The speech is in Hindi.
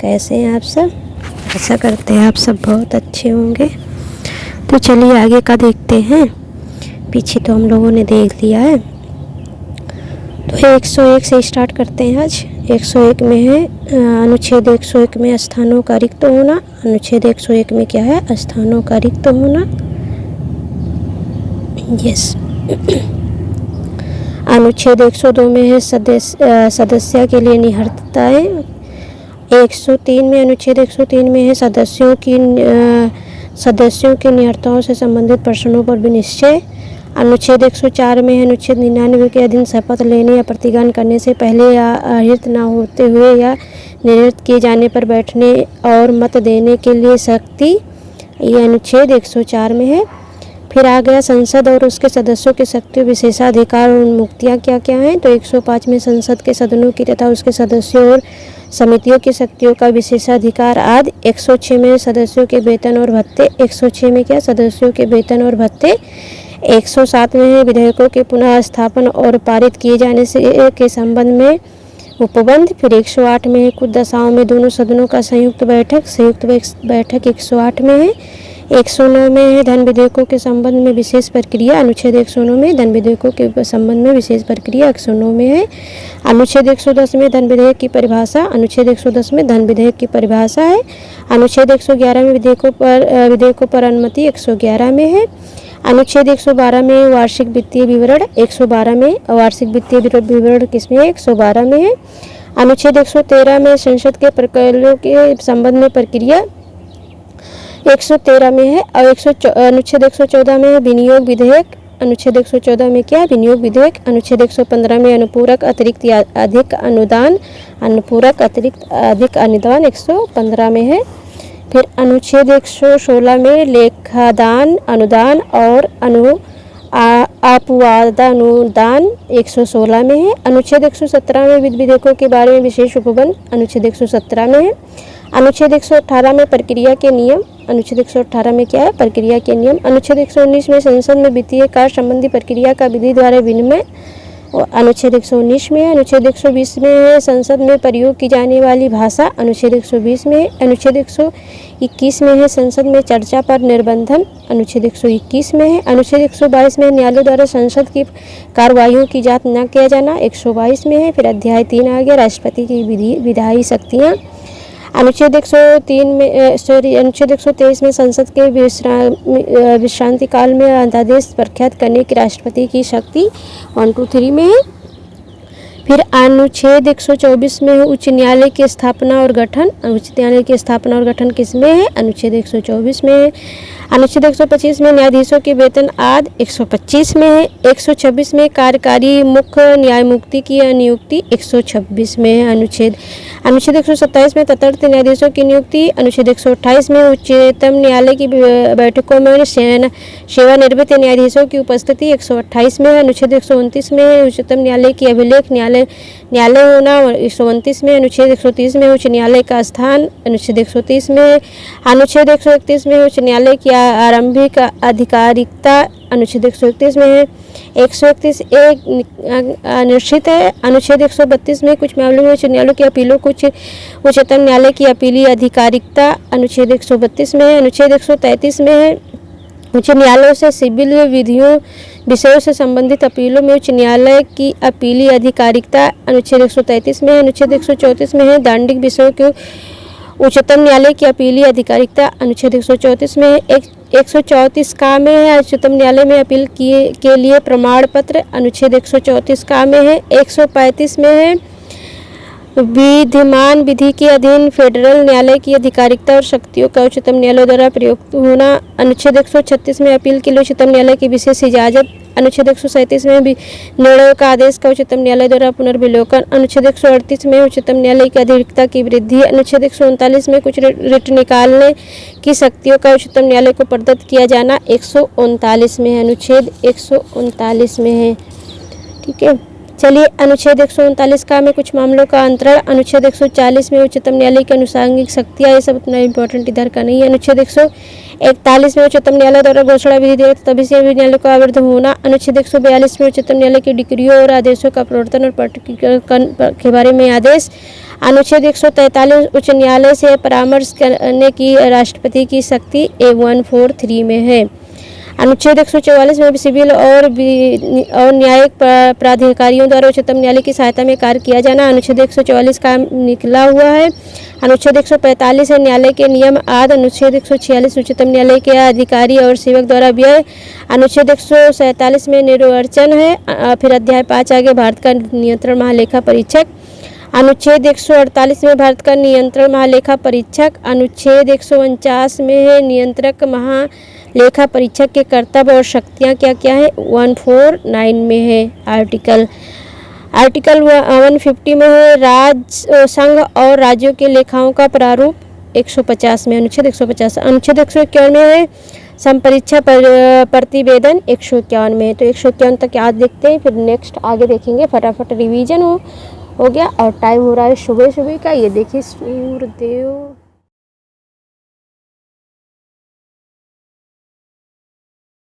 कैसे हैं आप सब? आशा करते हैं आप सब बहुत अच्छे होंगे। तो चलिए आगे का देखते हैं। पीछे तो हम लोगों ने देख लिया है, तो 101 से स्टार्ट करते हैं। आज 101 में है अनुच्छेद 101 में स्थानों का रिक्त होना। अनुच्छेद 101 में क्या है? स्थानों का रिक्त होना। यस। अनुच्छेद 102 में है सदस्य के लिए निहर्ताएँ। 103 में अनुच्छेद 103 में है सदस्यों की निहर्ताओं से संबंधित प्रश्नों पर विनिश्चय। अनुच्छेद 104 में है अनुच्छेद 99 के अधीन शपथ लेने या प्रतिज्ञान करने से पहले या आहृत न होते हुए या निर्णित किए जाने पर बैठने और मत देने के लिए शक्ति। ये अनुच्छेद 104 में है। फिर आ गया संसद और उसके सदस्यों की शक्ति, विशेषाधिकार और उन्मुक्तियाँ क्या क्या हैं। तो 105 में संसद के सदनों की तथा उसके सदस्यों और समितियों की शक्तियों का विशेषाधिकार आदि। 106 में सदस्यों के वेतन और भत्ते। 106 में क्या? सदस्यों के वेतन और भत्ते। 107 में है विधेयकों के पुनः स्थापन और पारित किए जाने से के संबंध में उपबंध। फिर 108 में है कुछ दशाओं में दोनों सदनों का संयुक्त बैठक 108 में है। 109 में है धन विधेयकों के संबंध में विशेष प्रक्रिया। अनुच्छेद 109 में धन विधेयकों के संबंध में विशेष प्रक्रिया 109 में है। अनुच्छेद 110 में धन विधेयक की परिभाषा। अनुच्छेद 110 में धन विधेयक की परिभाषा है। अनुच्छेद 111 में विधेयकों पर अनुमति 111 में है। अनुच्छेद 112 में वार्षिक वित्तीय विवरण। 112 में वार्षिक वित्तीय विवरण किसमें है? 112 में है। अनुच्छेद 113 में संसद के प्रक्रियाओं के संबंध में प्रक्रिया 113 में है। और अनुच्छेद 114 में है विनियोग विधेयक। अनुच्छेद 114 में क्या? विनियोग विधेयक। अनुच्छेद 115 में अनुपूरक अतिरिक्त अधिक अनुदान। अनुपूरक अतिरिक्त अधिक अनुदान 115 में है। फिर अनुच्छेद 116 में लेखादान अनुदान और अपवादानुदान 116 में है। अनुच्छेद 117 में विधेयकों के बारे में विशेष उपबंध। अनुच्छेद 117 में है। अनुच्छेद 118 में प्रक्रिया के नियम। अनुच्छेद 118 में क्या है? प्रक्रिया के नियम। अनुच्छेद 119 में संसद में वित्तीय कार्य संबंधी प्रक्रिया का विधि द्वारा विनिमय। और अनुच्छेद 119 में है। अनुच्छेद 120 में है संसद में प्रयोग की जाने वाली भाषा। अनुच्छेद 120 में है। अनुच्छेद 121 में है संसद में चर्चा पर निर्बंधन। अनुच्छेद 121 में है। अनुच्छेद 122 में न्यायालय द्वारा संसद की कार्रवाइयों की जांच न किया जाना 122 में है। फिर अध्याय 3 आ गया, राष्ट्रपति की विधायी शक्तियाँ। अनुच्छेद 123 में संसद के विश्रांति काल में अध्यादेश प्रख्यात करने की राष्ट्रपति की शक्ति 1, 2, 3 में है। फिर अनुच्छेद 124 में उच्च न्यायालय की स्थापना और गठन। उच्च न्यायालय की स्थापना और गठन किसमें है? अनुच्छेद 124 में है। अनुच्छेद 125 में न्यायाधीशों के वेतन आदि 125 में है। 126 में कार्यकारी मुख्य न्यायमूर्ति की नियुक्ति 126 में है। अनुच्छेद 127 में तटस्थ न्यायाधीशों की नियुक्ति। अनुच्छेद 128 में उच्चतम न्यायालय की बैठकों में सेवानिवृत्त न्यायाधीशों की उपस्थिति 128 में है। अनुच्छेद 129 में उच्चतम न्यायालय की अभिलेख न्यायालय होना 129 में। अनुच्छेद 130 में उच्च न्यायालय का स्थान। अनुच्छेद 130 में। अनुच्छेद 131 में उच्च न्यायालय की आरंभिक आधिकारिकता। अनुच्छेद 131 में है। 131 एक निश्चित है। अनुच्छेद 132 में कुछ मामलों में उच्च न्यायालय की अपीलों कुछ उच्चतम न्यायालय की अपीली आधिकारिकता। अनुच्छेद 132 में है। अनुच्छेद 133 में है उच्च न्यायालयों से सिविल विषयों से संबंधित अपीलों में उच्च न्यायालय की अपीली आधिकारिकता। अनुच्छेद 133 में है। अनुच्छेद 134 में है दांडिक विषयों के उच्चतम न्यायालय की अपीली आधिकारिकता। अनुच्छेद 134 में है। 134 का में है उच्चतम न्यायालय में अपील के लिए प्रमाण पत्र। अनुच्छेद 134 का में है। 135 में है विधिमान विधि के अधीन फेडरल न्यायालय की आधिकारिकता और शक्तियों का उच्चतम न्यायालय द्वारा प्रयुक्त होना। अनुच्छेद 136 में अपील के लिए उच्चतम न्यायालय की विशेष इजाजत। अनुच्छेद 137 में निर्णयों का आदेश का उच्चतम न्यायालय द्वारा पुनर्विलोकन। अनुच्छेद 138 में उच्चतम न्यायालय की अधिकारिकता की वृद्धि। अनुच्छेद 139 में कुछ रिट निकालने की शक्तियों का उच्चतम न्यायालय को प्रदत्त किया जाना 139 में है। अनुच्छेद 139 में है। ठीक है। चलिए अनुच्छेद 139 का में कुछ मामलों का अंतरण। अनुच्छेद 140 में उच्चतम न्यायालय की अनुसांगिक शक्तियाँ, ये सब उतना इम्पोर्टेंट इधर का नहीं है। अनुच्छेद 141 में उच्चतम न्यायालय द्वारा घोषणा विधि देवता तभी से भी न्यायालय का आवर्ध होना। अनुच्छेद 142 में उच्चतम न्यायालय की डिक्रियों और आदेशों का प्रवर्तन और पाठ्यक्रम के बारे में आदेश। अनुच्छेद 143 उच्च न्यायालय से परामर्श करने की राष्ट्रपति की शक्ति A143 में है। अनुच्छेद 144 में सिविल और न्यायिक प्राधिकारियों द्वारा उच्चतम न्यायालय की सहायता में कार्य किया जाना। अनुच्छेद 144 का निकला हुआ है। अनुच्छेद 145 है न्यायालय के नियम आदि। अनुच्छेद 146 उच्चतम न्यायालय के अधिकारी और सेवक द्वारा व्यय। अनुच्छेद 147 में निर्वाचन है। फिर अध्याय 5 आगे भारत का नियंत्रण महालेखा परीक्षक। अनुच्छेद 148 में भारत का नियंत्रण महालेखा परीक्षक। अनुच्छेद 149 में है नियंत्रक महालेखा परीक्षक के कर्तव्य और शक्तियाँ क्या क्या है। 149 में है आर्टिकल 150 में है राज्य संघ और राज्यों के लेखाओं का प्रारूप। 150 में अनुच्छेद 150। अनुच्छेद 151 में है संपरीक्षा प्रतिवेदन। 151 में, तो 151 तक याद देखते हैं, फिर नेक्स्ट आगे देखेंगे। फटाफट रिवीजन हो गया और टाइम हो रहा है सुबह का। ये देखिए सूर्यदेव